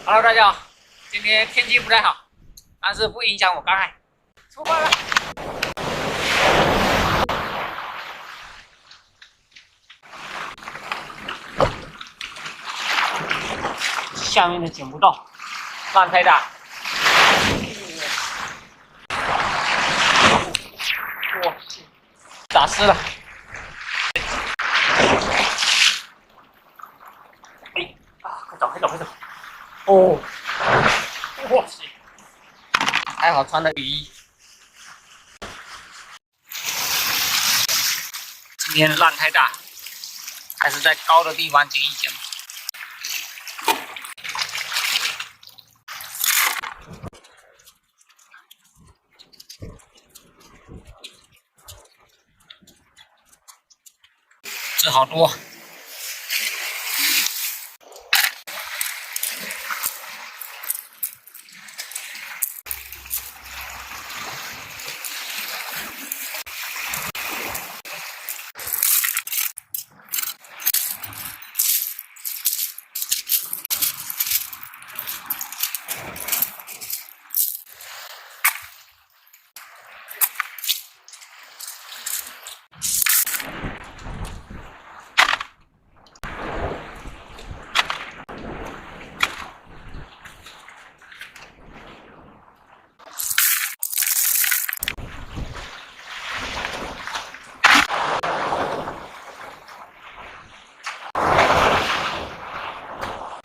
Hello， 大家好，今天天气不太好，但是不影响我干海，出发了。下面的捡不到，浪太大。哇塞，打湿了。哎啊，快走，快走，快走！哦，哇塞，还好穿了雨衣。今天浪太大，还是在高的地方捡一捡。这好多。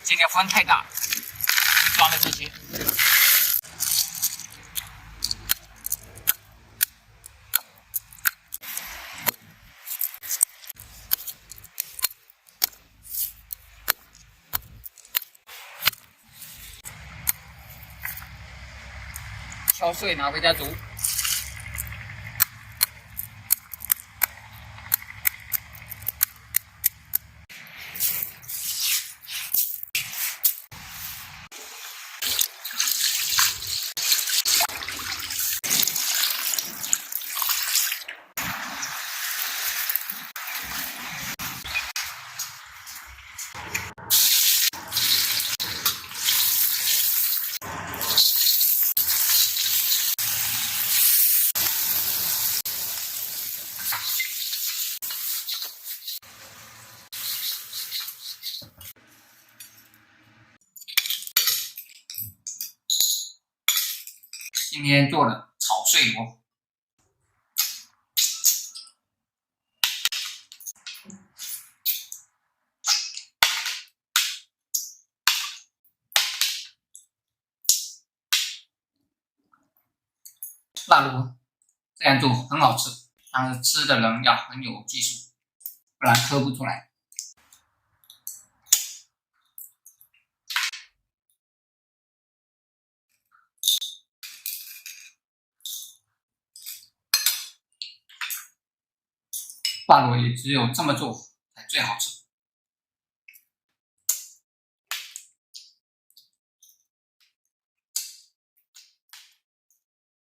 今天风太大，抓了这些。敲碎拿回家煮。今天做的炒碎螺，辣螺这样做很好吃，但是吃的人要很有技术，不然磕不出来。辣螺也只有这么做才最好吃。